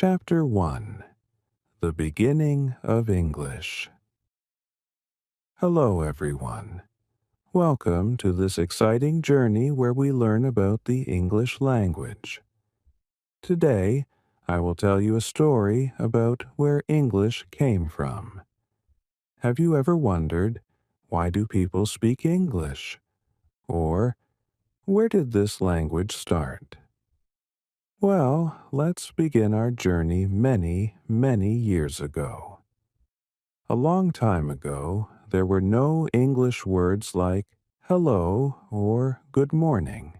Chapter 1. The Beginning of English. Hello, everyone. Welcome to this exciting journey where we learn about the English language. Today, I will tell you a story about where English came from. Have you ever wondered, why do people speak English? Or, where did this language start? Well, let's begin our journey many, many years ago. A long time ago, there were no English words like hello or good morning.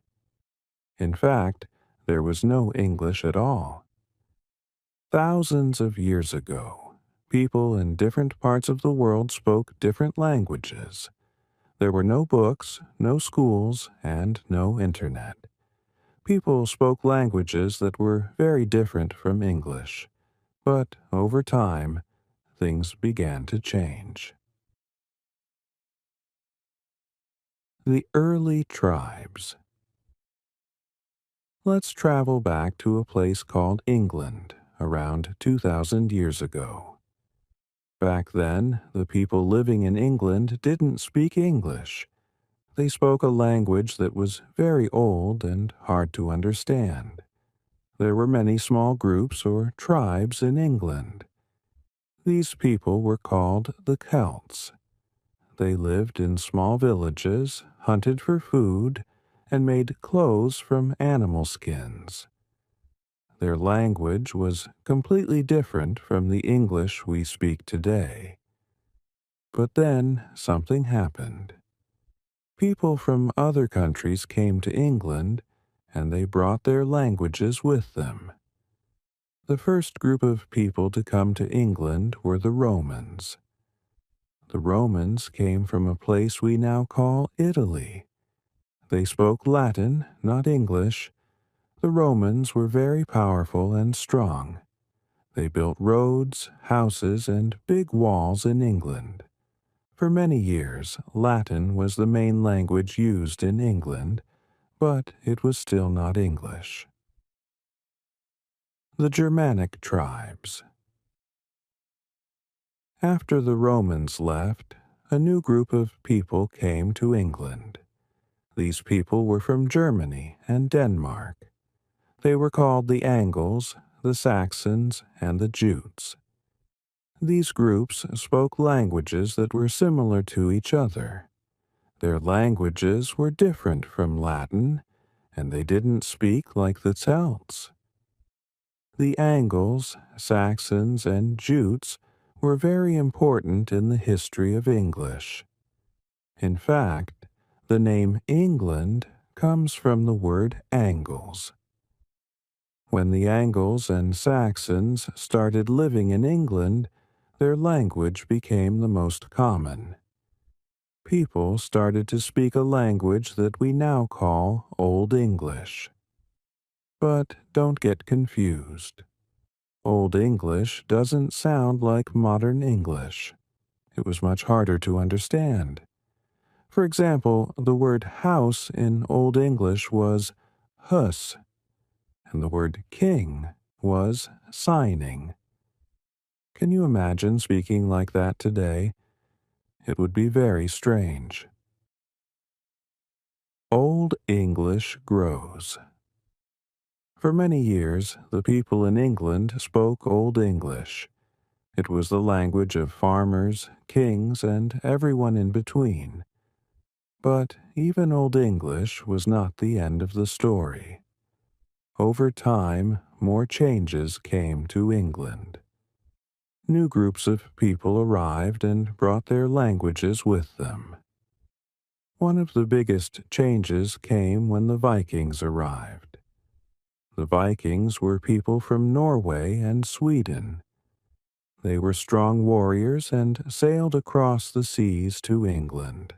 In fact, there was no English at all. Thousands of years ago, people in different parts of the world spoke different languages. There were no books, no schools, and no internet. People spoke languages that were very different from English, but over time, things began to change. The early tribes. Let's travel back to a place called England around 2,000 years ago. Back then, the people living in England didn't speak English. They spoke a language that was very old and hard to understand. There were many small groups or tribes in England. These people were called the Celts. They lived in small villages, hunted for food, and made clothes from animal skins. Their language was completely different from the English we speak today. But then something happened. People from other countries came to England, and they brought their languages with them. The first group of people to come to England were the Romans. The Romans came from a place we now call Italy. They spoke Latin, not English. The Romans were very powerful and strong. They built roads, houses, and big walls in England. For many years, Latin was the main language used in England, but it was still not English. The Germanic tribes. After the Romans left, a new group of people came to England. These people were from Germany and Denmark. They were called the Angles, the Saxons, and the Jutes. These groups spoke languages that were similar to each other. Their languages were different from Latin, and they didn't speak like the Celts. The Angles, Saxons, and Jutes were very important in the history of English. In fact, the name England comes from the word Angles. When the Angles and Saxons started living in England, their language became the most common. People started to speak a language that we now call Old English. But don't get confused. Old English doesn't sound like modern English. It was much harder to understand. For example, the word house in Old English was hus, and the word king was signing. Can you imagine speaking like that today? It would be very strange. Old English grows. For many years, the people in England spoke Old English. It was the language of farmers, kings, and everyone in between. But even Old English was not the end of the story. Over time, more changes came to England. New groups of people arrived and brought their languages with them. One of the biggest changes came when the Vikings arrived. The Vikings were people from Norway and Sweden. They were strong warriors and sailed across the seas to England.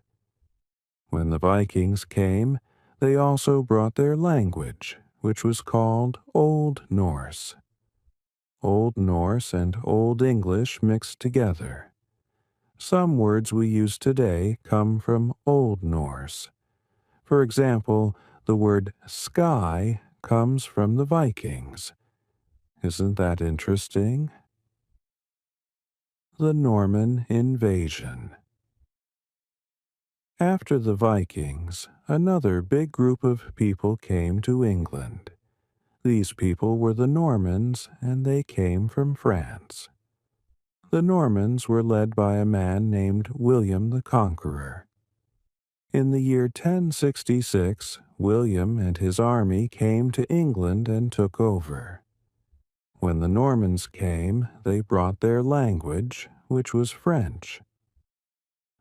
When the Vikings came, they also brought their language, which was called Old Norse. Old Norse and Old English mixed together. Some words we use today come from Old Norse. For example, the word sky comes from the Vikings. Isn't that interesting? The Norman Invasion. After the Vikings, another big group of people came to England. These people were the Normans, and they came from France. The Normans were led by a man named William the Conqueror. In the year 1066, William and his army came to England and took over. When the Normans came, they brought their language, which was French.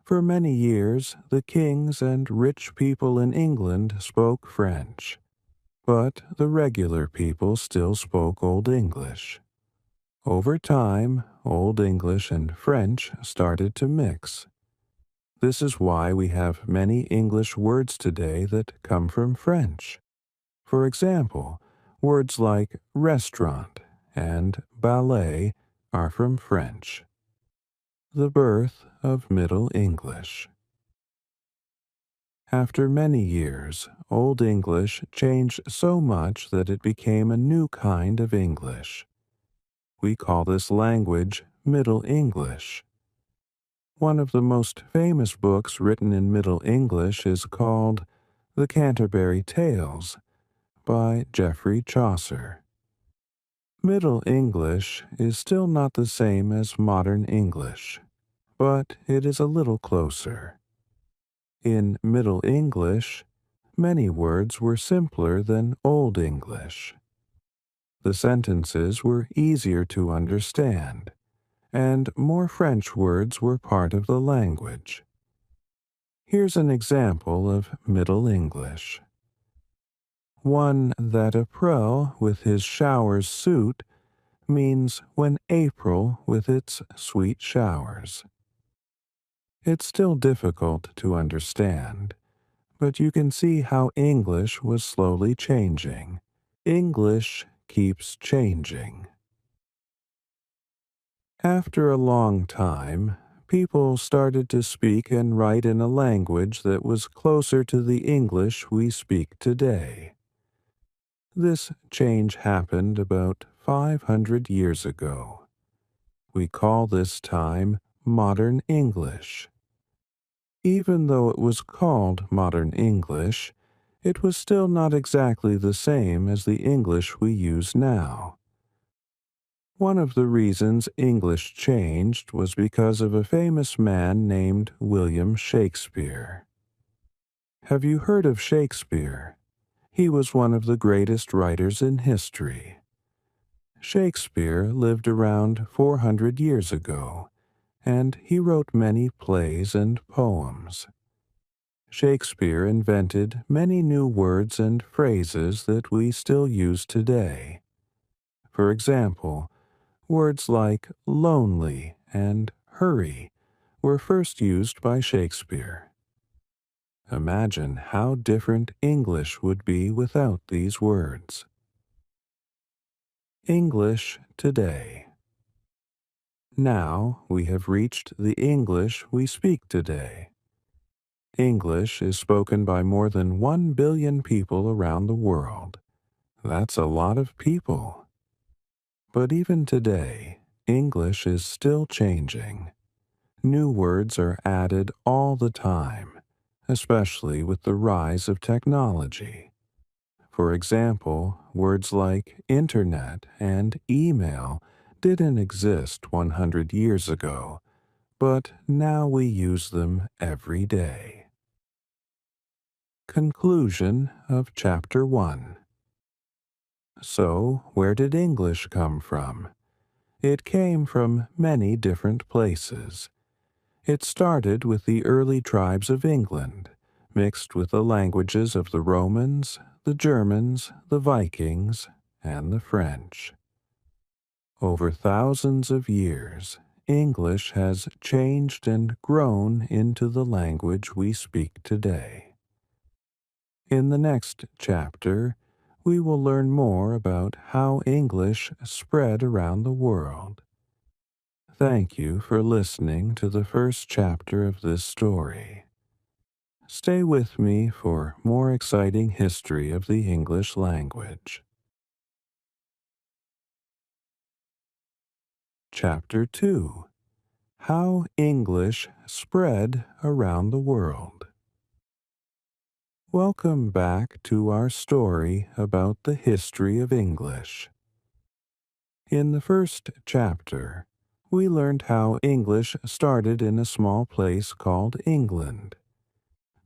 For many years, the kings and rich people in England spoke French, but the regular people still spoke Old English. Over time, Old English and French started to mix. This is why we have many English words today that come from French. For example, words like restaurant and ballet are from French. The birth of Middle English. After many years, Old English changed so much that it became a new kind of English. We call this language Middle English. One of the most famous books written in Middle English is called The Canterbury Tales by Geoffrey Chaucer. Middle English is still not the same as modern English, but it is a little closer. In Middle English, many words were simpler than Old English. The sentences were easier to understand, and more French words were part of the language. Here's an example of Middle English. One that April with his showers suit means when April with its sweet showers. It's still difficult to understand, but you can see how English was slowly changing. English keeps changing. After a long time, people started to speak and write in a language that was closer to the English we speak today. This change happened about 500 years ago. We call this time Modern English. Even though it was called Modern English, it was still not exactly the same as the English we use now. One of the reasons English changed was because of a famous man named William Shakespeare. Have you heard of Shakespeare? He was one of the greatest writers in history. Shakespeare lived around 400 years ago, and he wrote many plays and poems. Shakespeare invented many new words and phrases that we still use today. For example, words like lonely and hurry were first used by Shakespeare. Imagine how different English would be without these words. English today. Now we have reached the English we speak today. English is spoken by more than 1 billion people around the world. That's a lot of people. But even today, English is still changing. New words are added all the time, especially with the rise of technology. For example, words like internet and email didn't exist 100 years ago, but now we use them every day. Conclusion of Chapter 1. So, where did English come from? It came from many different places. It started with the early tribes of England, mixed with the languages of the Romans, the Germans, the Vikings, and the French. Over thousands of years, English has changed and grown into the language we speak today. In the next chapter, we will learn more about how English spread around the world. Thank you for listening to the first chapter of this story. Stay with me for more exciting history of the English language. Chapter 2: How English Spread Around the World. Welcome back to our story about the history of English. In the first chapter, we learned how English started in a small place called England.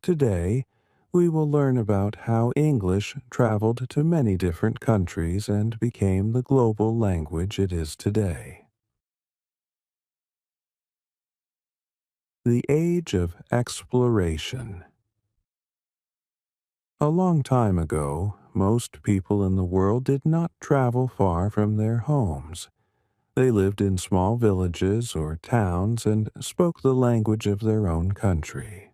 Today, we will learn about how English traveled to many different countries and became the global language it is today. The Age of Exploration. A long time ago, most people in the world did not travel far from their homes. They lived in small villages or towns and spoke the language of their own country.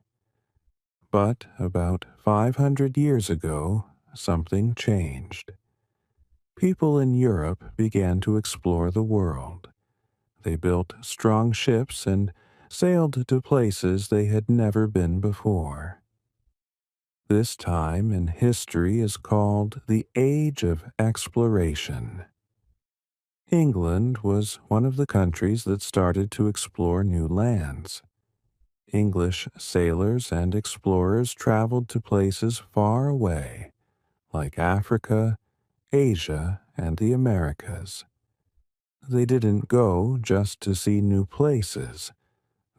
But about 500 years ago, something changed. People in Europe began to explore the world. They built strong ships and sailed to places they had never been before. This time in history is called the Age of Exploration. England was one of the countries that started to explore new lands. English sailors and explorers traveled to places far away, like Africa, Asia, and the Americas. They didn't go just to see new places.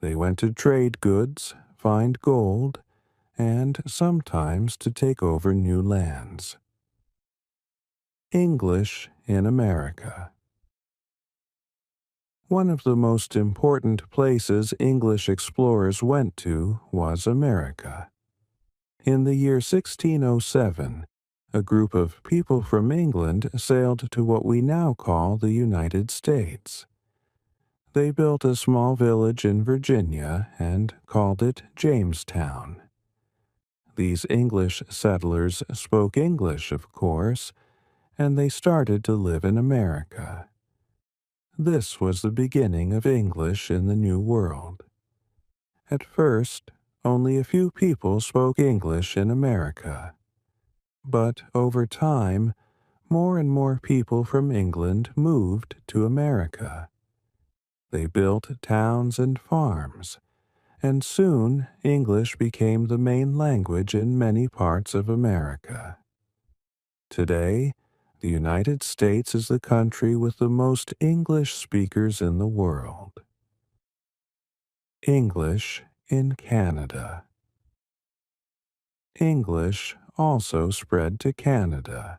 They went to trade goods, find gold, and sometimes to take over new lands. English in America. One of the most important places English explorers went to was America. In the year 1607, a group of people from England sailed to what we now call the United States. They built a small village in Virginia and called it Jamestown. These English settlers spoke English, of course, and they started to live in America. This was the beginning of English in the New World. At first, only a few people spoke English in America. But over time, more and more people from England moved to America. They built towns and farms, and soon English became the main language in many parts of America. Today, the United States is the country with the most English speakers in the world. English in Canada. English also spread to Canada.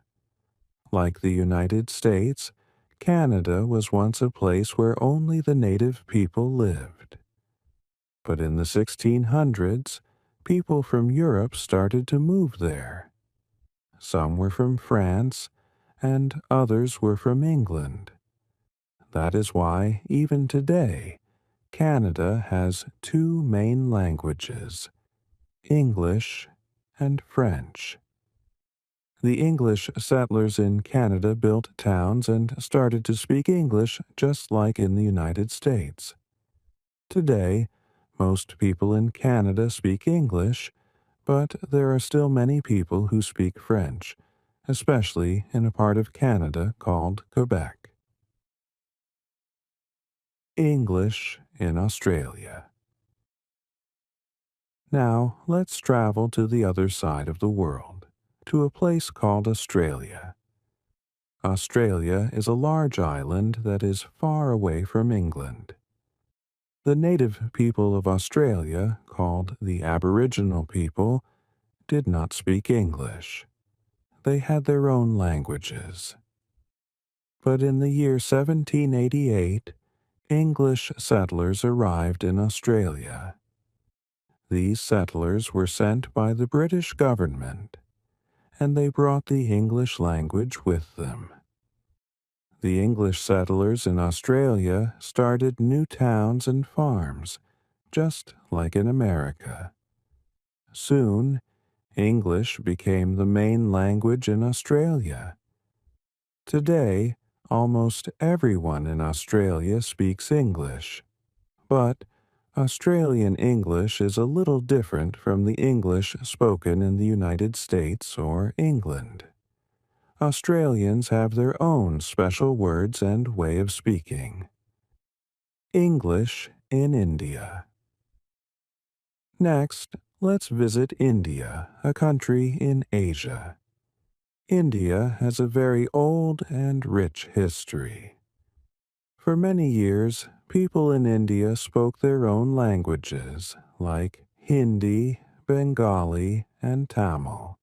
Like the United States, Canada was once a place where only the native people lived. But in the 1600s, people from Europe started to move there. Some were from France, and others were from England. That is why, even today, Canada has two main languages, English and French. The English settlers in Canada built towns and started to speak English just like in the United States. Today, most people in Canada speak English, but there are still many people who speak French, especially in a part of Canada called Quebec. English in Australia. Now, let's travel to the other side of the world, to a place called Australia. Australia is a large island that is far away from England. The native people of Australia, called the Aboriginal people, did not speak English. They had their own languages. But in the year 1788, English settlers arrived in Australia. These settlers were sent by the British government, and they brought the English language with them. The English settlers in Australia started new towns and farms, just like in America. Soon, English became the main language in Australia. Today, almost everyone in Australia speaks English. But Australian English is a little different from the English spoken in the United States or England. Australians have their own special words and way of speaking. English in India. Next, let's visit India, a country in Asia. India has a very old and rich history. For many years, people in India spoke their own languages, like Hindi, Bengali, and Tamil.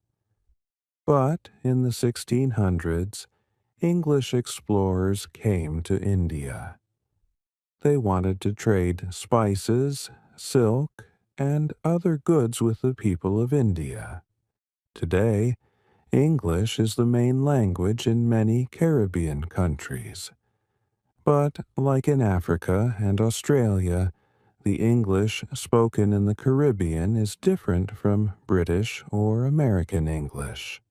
But in the 1600s, English explorers came to India. They wanted to trade spices, silk, and other goods with the people of India. Today, English is the main language in many Caribbean countries. But, like in Africa and Australia, the English spoken in the Caribbean is different from British or American English.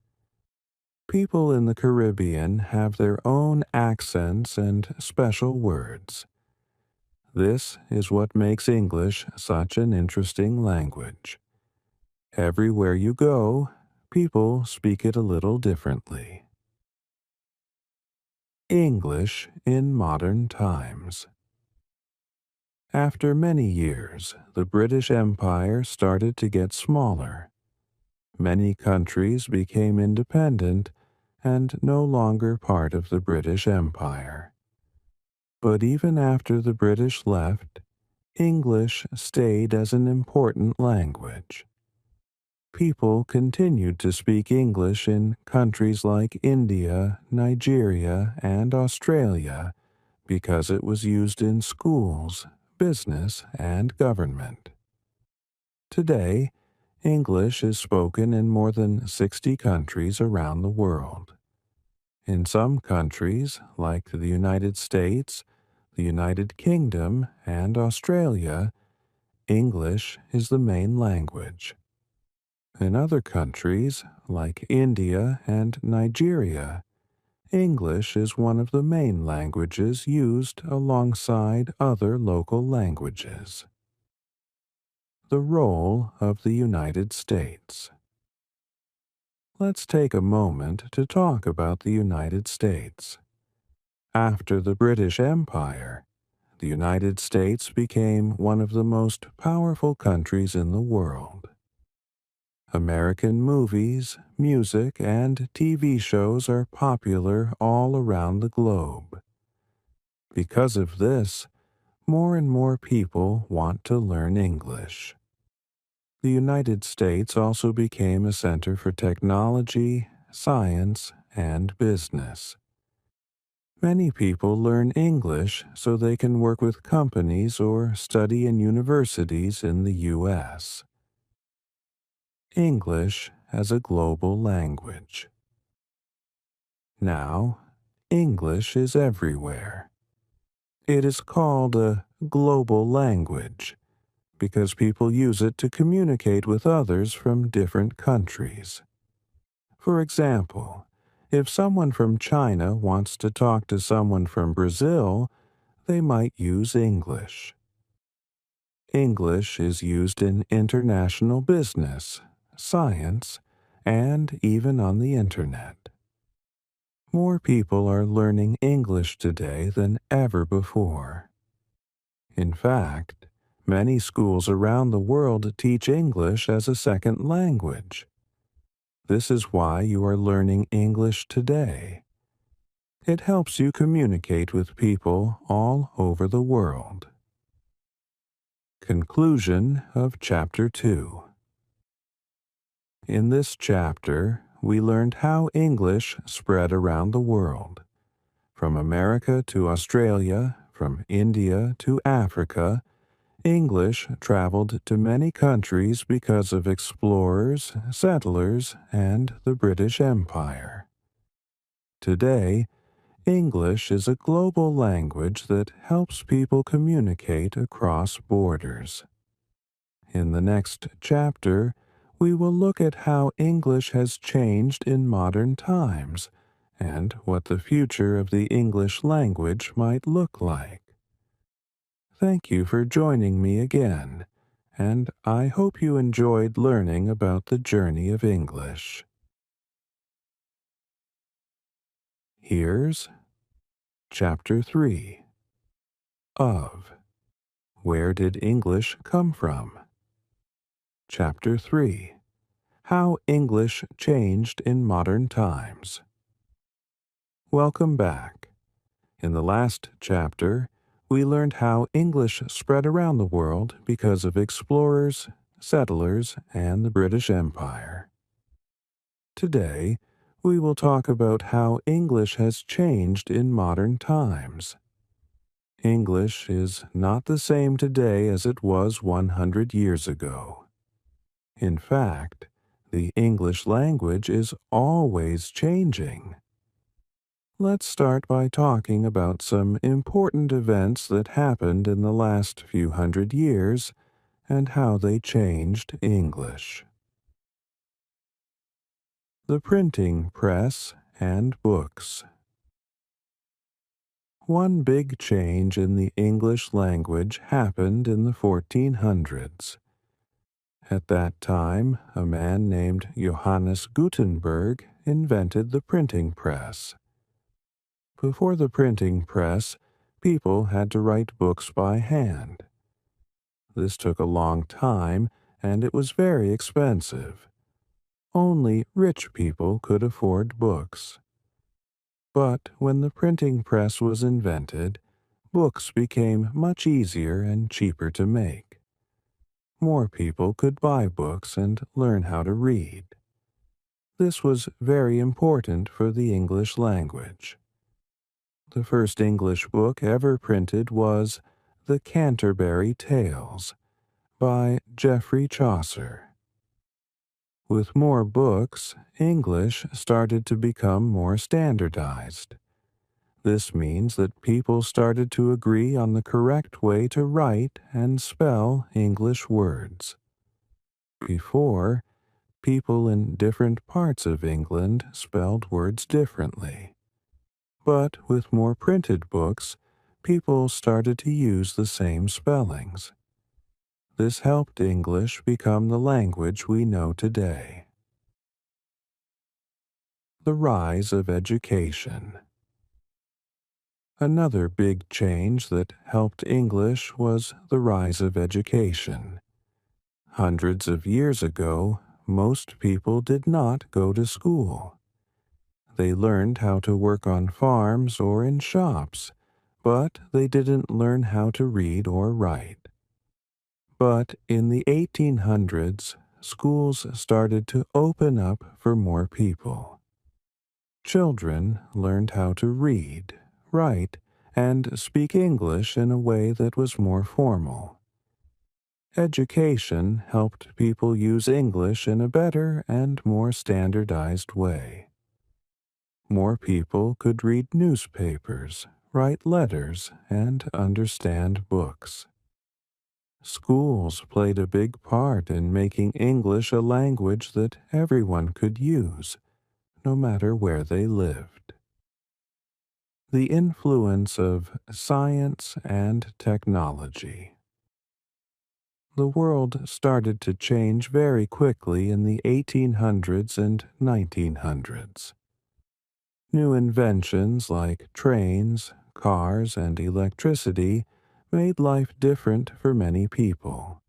People in the Caribbean have their own accents and special words. This is what makes English such an interesting language. Everywhere you go, people speak it a little differently. English in modern times. After many years, the British Empire started to get smaller. Many countries became independent and no longer part of the British Empire. But even after the British left, English stayed as an important language. People continued to speak English in countries like India, Nigeria, and Australia because it was used in schools, business, and government. Today, English is spoken in more than 60 countries around the world. In some countries, like the United States, the United Kingdom, and Australia, English is the main language. In other countries, like India and Nigeria, English is one of the main languages used alongside other local languages. The role of the United States. Let's take a moment to talk about the United States. After the British Empire, the United States became one of the most powerful countries in the world. American movies, music, and TV shows are popular all around the globe. Because of this, more and more people want to learn English. The United States also became a center for technology, science, and business. Many people learn English so they can work with companies or study in universities in the U.S. English as a global language. Now, English is everywhere. It is called a global language because people use it to communicate with others from different countries. For example, if someone from China wants to talk to someone from Brazil, they might use English. English is used in international business, science, and even on the internet. More people are learning English today than ever before. In fact, many schools around the world teach English as a second language. This is why you are learning English today. It helps you communicate with people all over the world. Conclusion of Chapter 2. In this chapter, we learned how English spread around the world. From America to Australia, from India to Africa, English traveled to many countries because of explorers, settlers, and the British Empire. Today, English is a global language that helps people communicate across borders. In the next chapter, we will look at how English has changed in modern times and what the future of the English language might look like. Thank you for joining me again, and I hope you enjoyed learning about the journey of English. Here's Chapter 3 of Where did English come from? Chapter 3. How English Changed in Modern Times. Welcome back. In the last chapter, we learned how English spread around the world because of explorers, settlers, and the British Empire. Today, we will talk about how English has changed in modern times. English is not the same today as it was 100 years ago. In fact, the English language is always changing. Let's start by talking about some important events that happened in the last few hundred years and how they changed English. The printing press and books. One big change in the English language happened in the 1400s. At that time, a man named Johannes Gutenberg invented the printing press. Before the printing press, people had to write books by hand. This took a long time, and it was very expensive. Only rich people could afford books. But when the printing press was invented, books became much easier and cheaper to make. More people could buy books and learn how to read. This was very important for the English language. The first English book ever printed was The Canterbury Tales by Geoffrey Chaucer. With more books, English started to become more standardized. This means that people started to agree on the correct way to write and spell English words. Before, people in different parts of England spelled words differently. But with more printed books, people started to use the same spellings. This helped English become the language we know today. The rise of education. Another big change that helped English was the rise of education. Hundreds of years ago, most people did not go to school. They learned how to work on farms or in shops, but they didn't learn how to read or write. But in the 1800s, schools started to open up for more people. Children learned how to read, write, and speak English in a way that was more formal. Education helped people use English in a better and more standardized way. More people could read newspapers, write letters, and understand books. Schools played a big part in making English a language that everyone could use, no matter where they lived. The influence of science and technology. The world started to change very quickly in the 1800s and 1900s. New inventions like trains, cars, and electricity made life different for many people.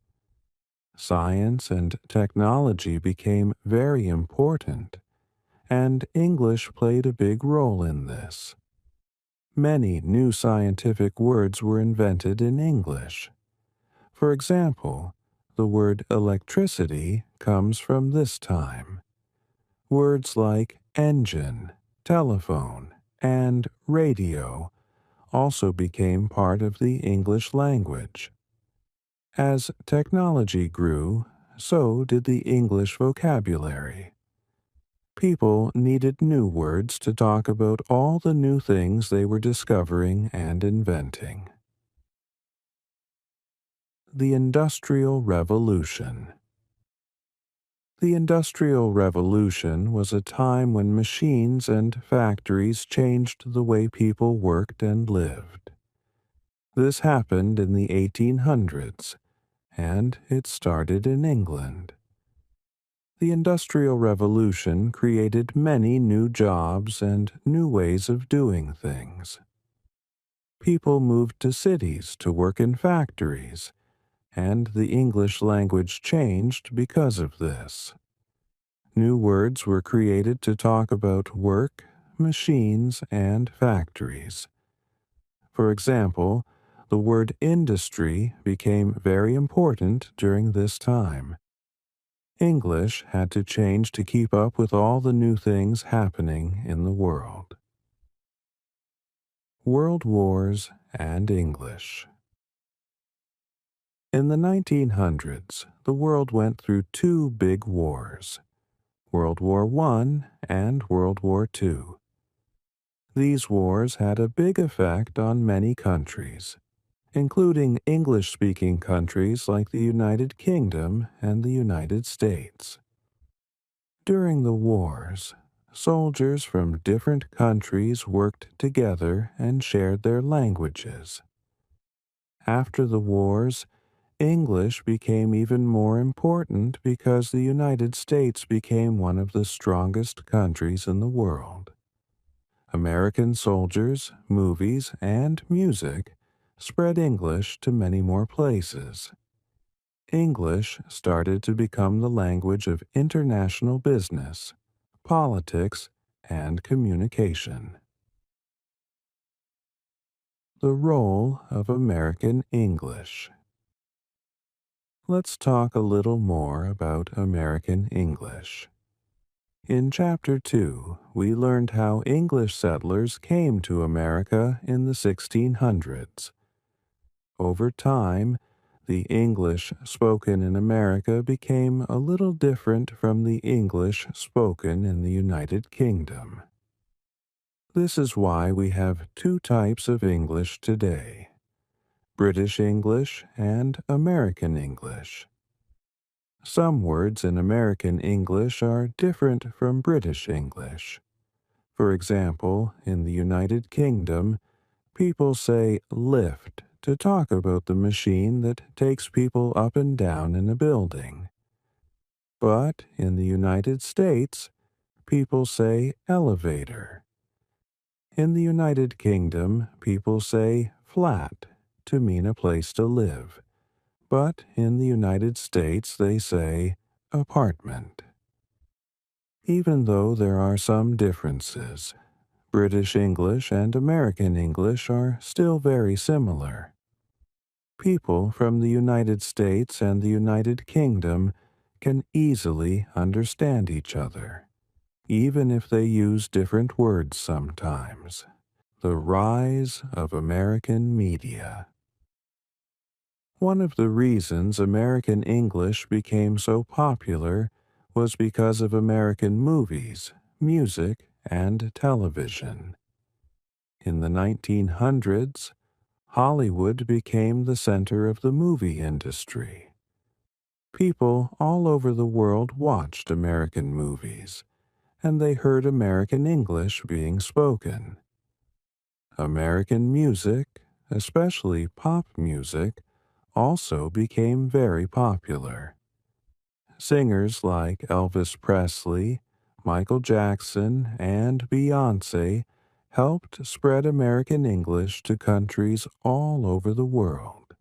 Science and technology became very important, and English played a big role in this. Many new scientific words were invented in English. For example, the word electricity comes from this time. Words like engine, telephone, and radio also became part of the English language. As technology grew, so did the English vocabulary. People needed new words to talk about all the new things they were discovering and inventing. The Industrial Revolution. The Industrial Revolution was a time when machines and factories changed the way people worked and lived. This happened in the 1800s, and it started in England. The Industrial Revolution created many new jobs and new ways of doing things. People moved to cities to work in factories, and the English language changed because of this. New words were created to talk about work, machines, and factories. For example, the word industry became very important during this time. English had to change to keep up with all the new things happening in the world. World Wars and English. In the 1900s, the world went through two big wars, World War I and World War II. These wars had a big effect on many countries, including English-speaking countries like the United Kingdom and the United States. During the wars, soldiers from different countries worked together and shared their languages. After the wars, English became even more important because the United States became one of the strongest countries in the world. American soldiers, movies, and music spread English to many more places. English started to become the language of international business, politics, and communication. The role of American English. Let's talk a little more about American English. In Chapter 2, we learned how English settlers came to America in the 1600s. Over time, the English spoken in America became a little different from the English spoken in the United Kingdom. This is why we have two types of English today: British English and American English. Some words in American English are different from British English. For example, in the United Kingdom, people say lift to talk about the machine that takes people up and down in a building. But in the United States, people say elevator. In the United Kingdom, people say flat to mean a place to live. But in the United States, they say apartment. Even though there are some differences, British English and American English are still very similar. People from the United States and the United Kingdom can easily understand each other, even if they use different words sometimes. The rise of American media. One of the reasons American English became so popular was because of American movies, music, and television. In the 1900s, Hollywood became the center of the movie industry. People all over the world watched American movies, and they heard American English being spoken. American music, especially pop music, also became very popular. Singers like Elvis Presley, Michael Jackson, and Beyoncé helped spread American English to countries all over the world.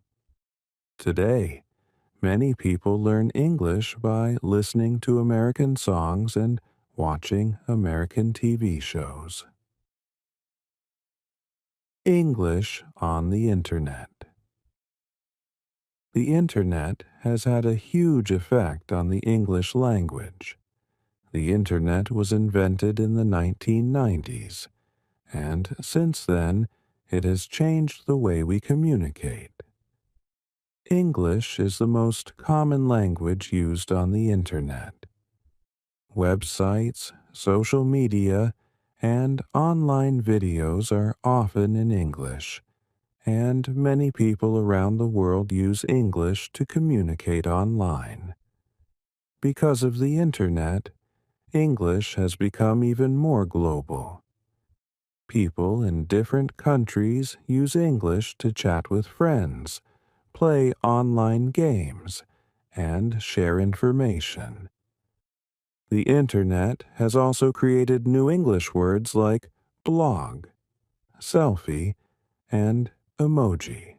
Today, many people learn English by listening to American songs and watching American TV shows. English on the Internet. The Internet has had a huge effect on the English language. The Internet was invented in the 1990s, and since then, it has changed the way we communicate. English is the most common language used on the Internet. Websites, social media, and online videos are often in English, and many people around the world use English to communicate online. Because of the Internet, English has become even more global. People in different countries use English to chat with friends, play online games, and share information. The Internet has also created new English words like blog, selfie, and emoji.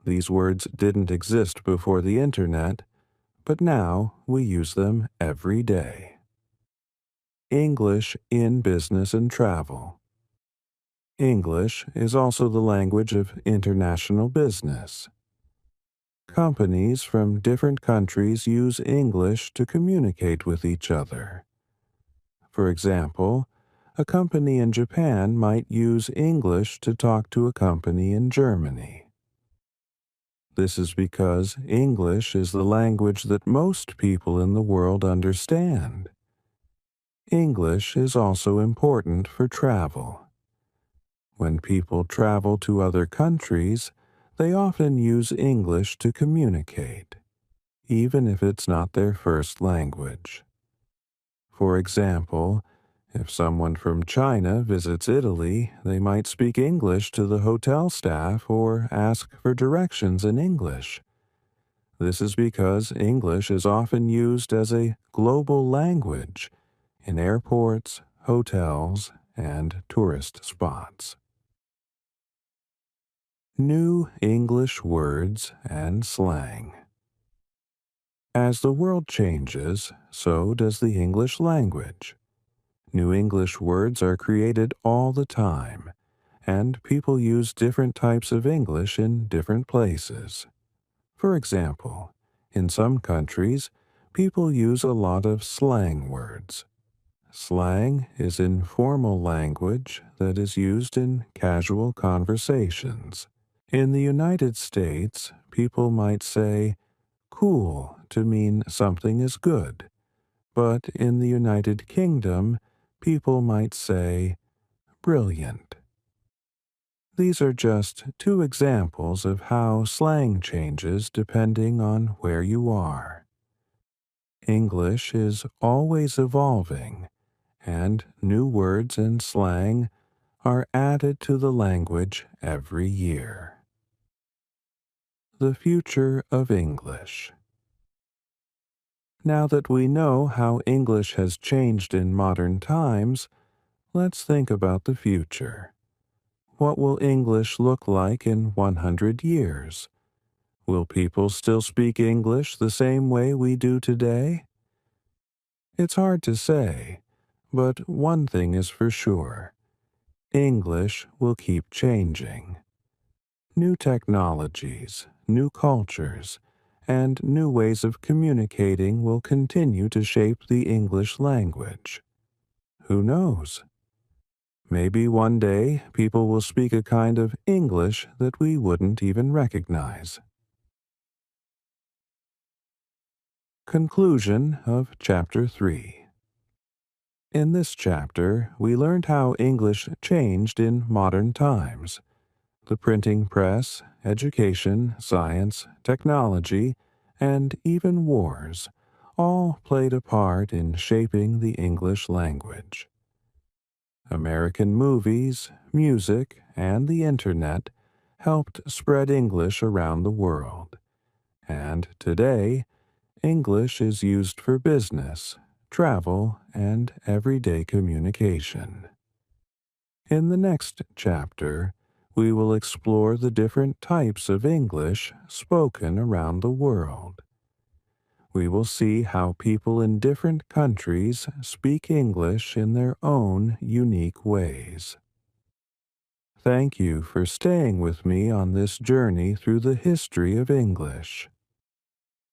These words didn't exist before the internet, but now we use them every day. English in business and travel. English is also the language of international business. Companies from different countries use English to communicate with each other. For example, a company in Japan might use English to talk to a company in Germany. This is because English is the language that most people in the world understand. English is also important for travel. When people travel to other countries, they often use English to communicate, even if it's not their first language. For example, if someone from China visits Italy, they might speak English to the hotel staff or ask for directions in English. This is because English is often used as a global language in airports, hotels, and tourist spots. New English words and slang. As the world changes, so does the English language. New English words are created all the time, and people use different types of English in different places. For example, in some countries, people use a lot of slang words. Slang is informal language that is used in casual conversations. In the United States, people might say cool to mean something is good, but in the United Kingdom, people might say brilliant. These are just two examples of how slang changes depending on where you are. English is always evolving, and new words and slang are added to the language every year. The future of English. Now that we know how English has changed in modern times, let's think about the future. What will English look like in 100 years? Will people still speak English the same way we do today? It's hard to say, but one thing is for sure. English will keep changing. New technologies, new cultures, and new ways of communicating will continue to shape the English language. Who knows? Maybe one day people will speak a kind of English that we wouldn't even recognize. Conclusion of Chapter 3. In this chapter, we learned how English changed in modern times. The printing press, education, science, technology, and even wars all played a part in shaping the English language. American movies, music, and the internet helped spread English around the world. And today, English is used for business, travel, and everyday communication. In the next chapter, we will explore the different types of English spoken around the world. We will see how people in different countries speak English in their own unique ways. Thank you for staying with me on this journey through the history of English.